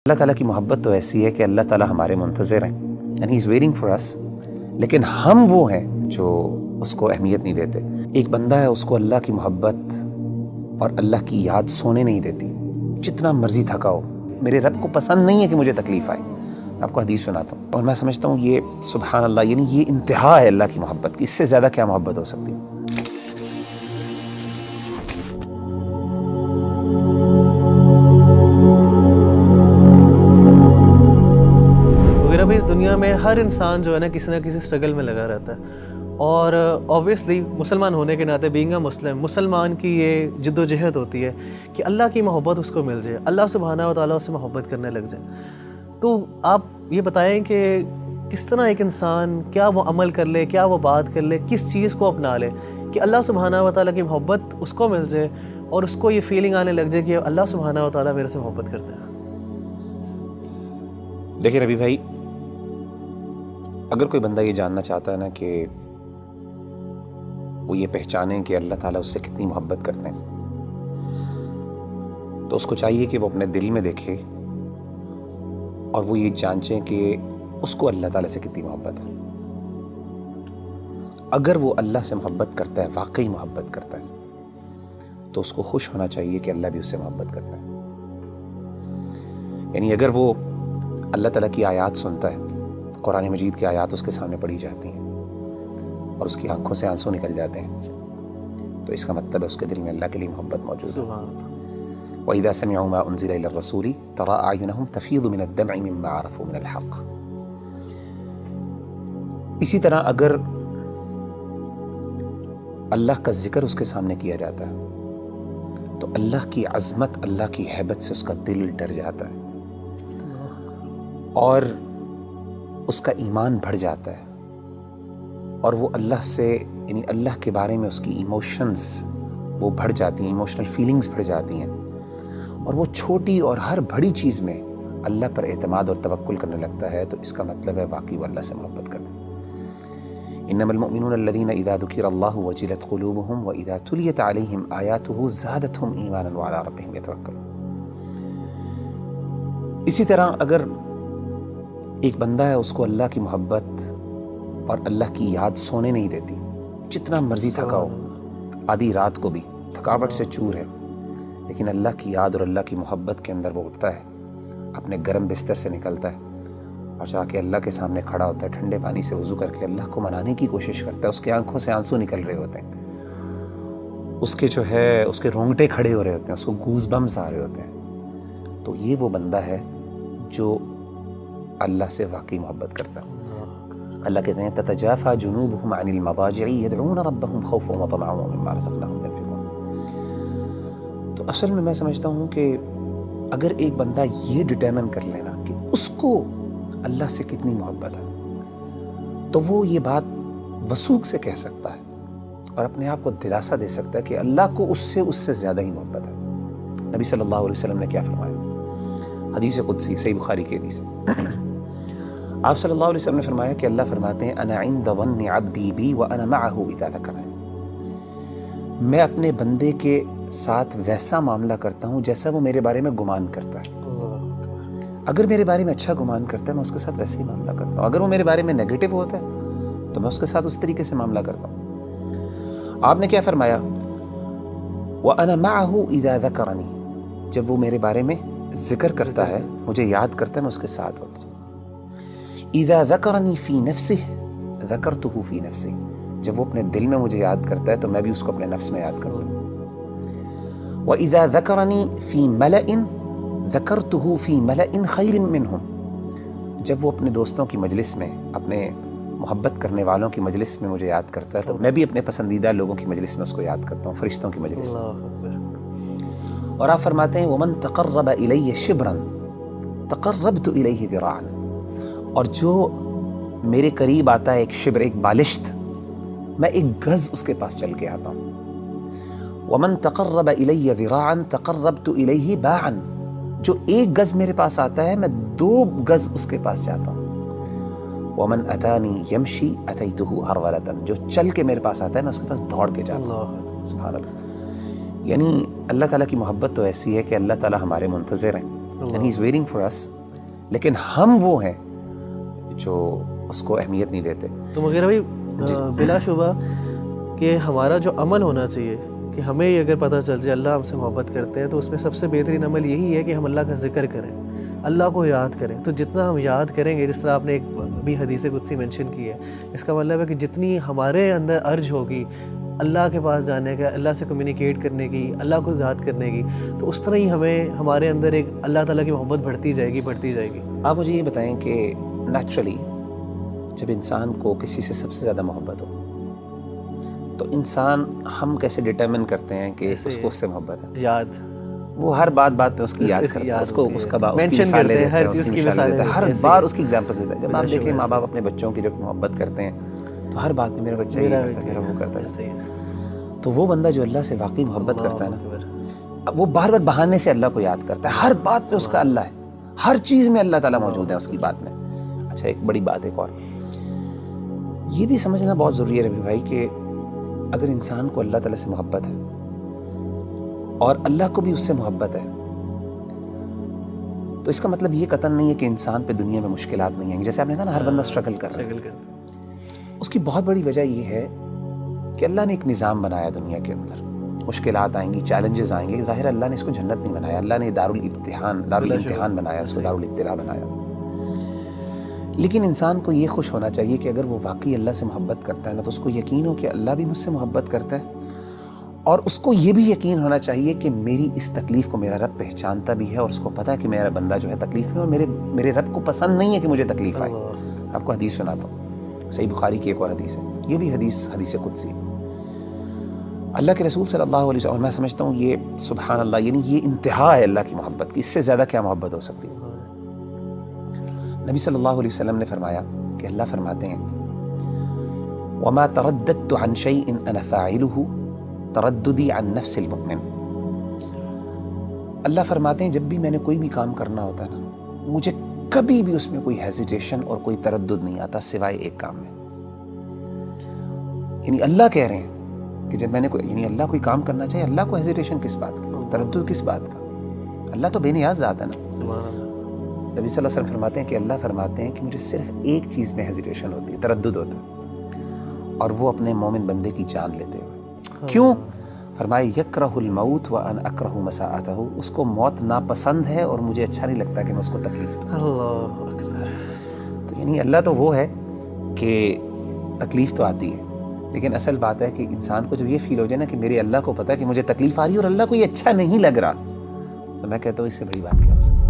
اللہ تعالیٰ کی محبت تو ایسی ہے کہ اللہ تعالیٰ ہمارے منتظر ہیں and he is waiting for us, لیکن ہم وہ ہیں جو اس کو اہمیت نہیں دیتے۔ ایک بندہ ہے، اس کو اللہ کی محبت اور اللہ کی یاد سونے نہیں دیتی، جتنا مرضی تھکا ہو۔ میرے رب کو پسند نہیں ہے کہ مجھے تکلیف آئے۔ آپ کو حدیث سناتا ہوں اور میں سمجھتا ہوں یہ سبحان اللہ، یعنی یہ انتہا ہے اللہ کی محبت کی، اس سے زیادہ کیا محبت ہو سکتی ہے۔ اس دنیا میں ہر انسان جو ہے نا کسی نہ کسی اسٹرگل میں لگا رہتا ہے، اور اوبویسلی مسلمان ہونے کے ناطے بینگ اے مسلمان کی یہ جد و جہد ہوتی ہے کہ اللہ کی محبت اس کو مل جائے، اللہ سبحانہ و تعالیٰ اس سے محبت کرنے لگ جائے۔ تو آپ یہ بتائیں کہ کس طرح ایک انسان کیا وہ عمل کر لے، کیا وہ بات کر لے، کس چیز کو اپنا لے کہ اللہ سبحانہ و تعالیٰ کی محبت اس کو مل جائے اور اس کو یہ فیلنگ آنے لگ جائے کہ اللہ سبحانہ و تعالیٰ میرے سے محبت کرتے ہیں۔ دیکھیں ربی بھائی، اگر کوئی بندہ یہ جاننا چاہتا ہے نا کہ وہ یہ پہچانے کہ اللہ تعالیٰ اس سے کتنی محبت کرتے ہیں، تو اس کو چاہیے کہ وہ اپنے دل میں دیکھے اور وہ یہ جانچیں کہ اس کو اللہ تعالیٰ سے کتنی محبت ہے۔ اگر وہ اللہ سے محبت کرتا ہے، واقعی محبت کرتا ہے، تو اس کو خوش ہونا چاہیے کہ اللہ بھی اس سے محبت کرتا ہے۔ یعنی اگر وہ اللہ تعالیٰ کی آیات سنتا ہے، قرآن مجید کی آیات اس کے سامنے پڑھی جاتی ہیں اور اس کی آنکھوں سے آنسو نکل جاتے ہیں، تو اس کا مطلب ہے اس کے دل میں اللہ کے لیے محبت موجود ہے۔ وَإِذَا سَمِعُوا مَا أُنزِلَ إِلَى الرَّسُولِ تَرَىٰ أَعْيُنَهُمْ تَفِيضُ مِنَ الدَّمْعِ مِمَّا عَرَفُوا مِنَ الْحَقِّ۔ اسی طرح اگر اللہ کا ذکر اس کے سامنے کیا جاتا ہے تو اللہ کی عظمت، اللہ کی ہیبت سے اس کا دل ڈر جاتا ہے اور اس کا ایمان بڑھ جاتا ہے، اور وہ اللہ سے، یعنی اللہ کے بارے میں اس کی ایموشنز وہ بڑھ جاتی ہیں، ایموشنل فیلنگز بڑھ جاتی ہیں، اور وہ چھوٹی اور ہر بڑی چیز میں اللہ پر اعتماد اور توکل کرنے لگتا ہے، تو اس کا مطلب ہے واقعی وہ اللہ سے محبت کرتا ہے۔ انما المؤمنون الذين اذا ذكر الله وجلت قلوبهم واذا تليت عليهم آياته زادتهم ایمانا وعلى ربهم يتوکلون۔ اسی طرح اگر ایک بندہ ہے، اس کو اللہ کی محبت اور اللہ کی یاد سونے نہیں دیتی، جتنا مرضی تھکا ہو، آدھی رات کو بھی تھکاوٹ سے چور ہے، لیکن اللہ کی یاد اور اللہ کی محبت کے اندر وہ اٹھتا ہے، اپنے گرم بستر سے نکلتا ہے اور جا کے اللہ کے سامنے کھڑا ہوتا ہے، ٹھنڈے پانی سے وضو کر کے اللہ کو منانے کی کوشش کرتا ہے، اس کے آنکھوں سے آنسو نکل رہے ہوتے ہیں، اس کے جو ہے اس کے رونگٹے کھڑے ہو رہے ہوتے ہیں، اس کو گوز بمز آ رہے ہوتے ہیں، تو یہ وہ بندہ ہے جو اللہ سے واقعی محبت کرتا ہے۔ اللہ کہتے ہیں تتجافى جنوبهم عن المضاجع يدعون ربهم خوفا وطمعا ومما رزقناهم ينفقون۔ تو اصل میں سمجھتا ہوں کہ اگر ایک بندہ یہ ڈٹرمن کر لینا کہ اس کو اللہ سے کتنی محبت ہے، تو وہ یہ بات وثوق سے کہہ سکتا ہے اور اپنے آپ کو دلاسا دے سکتا ہے کہ اللہ کو اس سے زیادہ ہی محبت ہے۔ نبی صلی اللہ علیہ وسلم نے کیا فرمایا؟ حدیث قدسی، صحیح بخاری کی حدیث ہے۔ آپ صلی اللہ علیہ وسلم نے فرمایا کہ اللہ فرماتے ہیں انا عند ظن عبدی بی وانا معه اذا ذکرنی، میں اپنے بندے کے ساتھ ویسا معاملہ کرتا ہوں جیسا وہ میرے بارے میں گمان کرتا ہے۔ اگر میرے بارے میں اچھا گمان کرتا ہے میں اس کے ساتھ ویسے ہی معاملہ کرتا ہوں، اگر وہ میرے بارے میں نیگیٹو ہوتا ہے تو میں اس کے ساتھ اس طریقے سے معاملہ کرتا ہوں۔ آپ نے کیا فرمایا؟ وانا معه اذا ذکرنی، جب وہ میرے بارے میں ذکر کرتا ہے، مجھے یاد کرتا ہے، میں اس کے ساتھ ہوتا ہوں۔ اذا ذکرنی فی نفسہ ذکرتہ فی نفسی، جب وہ اپنے دل میں مجھے یاد کرتا ہے تو میں بھی اس کو اپنے نفس میں یاد کرتا ہوں۔ وَإِذَا ذَكَرَنِي فِي مَلَئٍ ذَكَرْتُهُ فِي مَلَئٍ خَيْرٍ مِّنْهُمْ، جب وہ اپنے دوستوں کی مجلس میں، اپنے محبت کرنے والوں کی مجلس میں مجھے یاد کرتا ہے تو میں بھی اپنے پسندیدہ لوگوں کی مجلس میں اس کو یاد کرتا ہوں، فرشتوں کی مجلس میں۔ اور آپ فرماتے ہیں وَمَن تَقَرَّبَ إِلَيَّ شِبْرًا تَقَرَّبْتُ إِلَيْهِ ذِرَاعًا، اور جو میرے قریب آتا ہے ایک شبر، ایک بالشت، میں ایک گز اس کے پاس چل کے آتا ہوں۔ وَمَن تَقَرَّبَ إِلَيَّ ذِرَاعًا تَقَرَّبْتُ إِلَيْهِ بَاعًا، جو ایک گز میرے پاس آتا ہے میں 2 گز اس کے پاس جاتا ہوں۔ وَمَنْ أَتَانِي يَمْشِي أَتَيْتُهُ هَرْوَلَةً، جو چل کے میرے پاس آتا ہے میں اس کے پاس دوڑ کے جاتا ہوں۔ سبحان اللہ۔ یعنی اللہ تعالیٰ کی محبت تو ایسی ہے کہ اللہ تعالیٰ ہمارے منتظر ہیں، and he's waiting for us. لیکن ہم وہ ہیں جو اس کو اہمیت نہیں دیتے. تو مغیرہ بھائی بلا شبہ کہ ہمارا جو عمل ہونا چاہیے کہ ہمیں یہ اگر پتہ چل جائے اللہ ہم سے محبت کرتے ہیں تو اس میں سب سے بہترین عمل یہی ہے کہ ہم اللہ کا ذکر کریں, اللہ کو یاد کریں. تو جتنا ہم یاد کریں گے, جس طرح آپ نے ایک بھی حدیث قدسی مینشن کی ہے, اس کا مطلب ہے کہ جتنی ہمارے اندر ارج ہوگی اللہ کے پاس جانے کا, اللہ سے کمیونیکیٹ کرنے کی, اللہ کو یاد کرنے کی, تو اس طرح ہی ہمارے اندر ایک اللہ تعالیٰ کی محبت بڑھتی جائے گی. آپ مجھے یہ بتائیں کہ نیچرلی جب انسان کو کسی سے سب سے زیادہ محبت ہو تو انسان ہم کیسے ڈٹرمن کرتے ہیں کہ اس کو اس سے محبت ہے؟ یاد, وہ ہر بات پہ اس کی یاد کرتا ہے, اس کو اس کا مینشن کرتے ہیں, ہر چیز کی مثالیں دیتے ہیں, ہر بار اس کی ایگزامپل دیتا ہے. جب آپ دیکھیں ماں باپ اپنے بچوں کی جب محبت کرتے ہیں تو ہر بات میں میرا بچہ یہ کرتا ہے, میرا وہ کرتا ہے. تو وہ بندہ جو اللہ سے واقعی محبت کرتا ہے نا, وہ بار بار بہانے سے اللہ کو یاد کرتا ہے. ہر بات پہ اس کا اللہ ہے, ہر چیز میں اللہ تعالیٰ موجود ہے اس کی بات میں. اچھا ایک بڑی بات ایک اور یہ بھی سمجھنا بہت ضروری ہے ربی بھائی کہ اگر انسان کو اللہ تعالیٰ سے محبت ہے اور اللہ کو بھی اس سے محبت ہے تو اس کا مطلب یہ قطعاً نہیں ہے کہ انسان پہ دنیا میں مشکلات نہیں آئیں گی. جیسے آپ نے کہا نا ہر بندہ اسٹرگل کر رہا ہے, اس کی بہت بڑی وجہ یہ ہے کہ اللہ نے ایک نظام بنایا دنیا کے اندر. مشکلات آئیں گی, چیلنجز آئیں گے, ظاہر اللہ نے اس کو جنت نہیں بنایا, اللہ نے دارالامتحان بنایا, اس کو دارالابتلاء بنایا. لیکن انسان کو یہ خوش ہونا چاہیے کہ اگر وہ واقعی اللہ سے محبت کرتا ہے نا تو اس کو یقین ہو کہ اللہ بھی مجھ سے محبت کرتا ہے, اور اس کو یہ بھی یقین ہونا چاہیے کہ میری اس تکلیف کو میرا رب پہچانتا بھی ہے, اور اس کو پتہ ہے کہ میرا بندہ جو ہے تکلیف میں, اور میرے رب کو پسند نہیں ہے کہ مجھے تکلیف آئے. آپ کو حدیث سناتا ہوں, صحیح بخاری کی ایک اور حدیث ہے, یہ بھی حدیث قدسی. اللہ کے رسول صلی اللہ علیہ وسلم, اور میں سمجھتا ہوں یہ سبحان اللہ, یعنی یہ انتہا ہے اللہ کی محبت کی, اس سے زیادہ کیا محبت ہو سکتی ہے. نبی صلی اللہ علیہ وسلم نے فرمایا کہ اللہ فرماتے ہیں وَمَا تَرَدَّدْتُ عَنْ شَيْءٍ أَنَا فَاعِلُهُ تَرَدُّدِي عَنْ نَفْسِ الْمُؤْمِنِ. اللہ فرماتے ہیں جب بھی میں نے کوئی بھی کام کرنا ہوتا ہے نا, مجھے کبھی بھی اس میں کوئی ہیزیٹیشن اور کوئی تردد نہیں آتا سوائے ایک کام میں. یعنی اللہ کہہ رہے ہیں کہ جب میں نے یعنی اللہ کوئی کام کرنا چاہیے, اللہ کو ہیزیٹیشن کس بات کا, تردد کس بات کا؟ اللہ تو بے نیاز ذات ہے نا. سبحان اللہ. نبی صلی اللہ علیہ وسلم فرماتے ہیں کہ اللہ فرماتے ہیں کہ مجھے صرف ایک چیز میں ہیزیٹیشن ہوتی ہے, تردد ہوتا ہے, اور وہ اپنے مومن بندے کی جان لیتے ہوئے. کیوں؟ فرمائے یکرہ الموت وانا اکرہ مساءتہ, اس کو موت ناپسند ہے اور مجھے اچھا نہیں لگتا کہ میں اس کو تکلیف دوں. اللہ اکبر. تو یعنی اللہ تو وہ ہے کہ تکلیف تو آتی ہے, لیکن اصل بات ہے کہ انسان کو جب یہ فیل ہو جائے نا کہ میرے اللہ کو پتہ ہے کہ مجھے تکلیف آ رہی ہے اور اللہ کو یہ اچھا نہیں لگ رہا, تو میں کہتا ہوں اس سے بڑی بات کیا ہو سکتی ہے.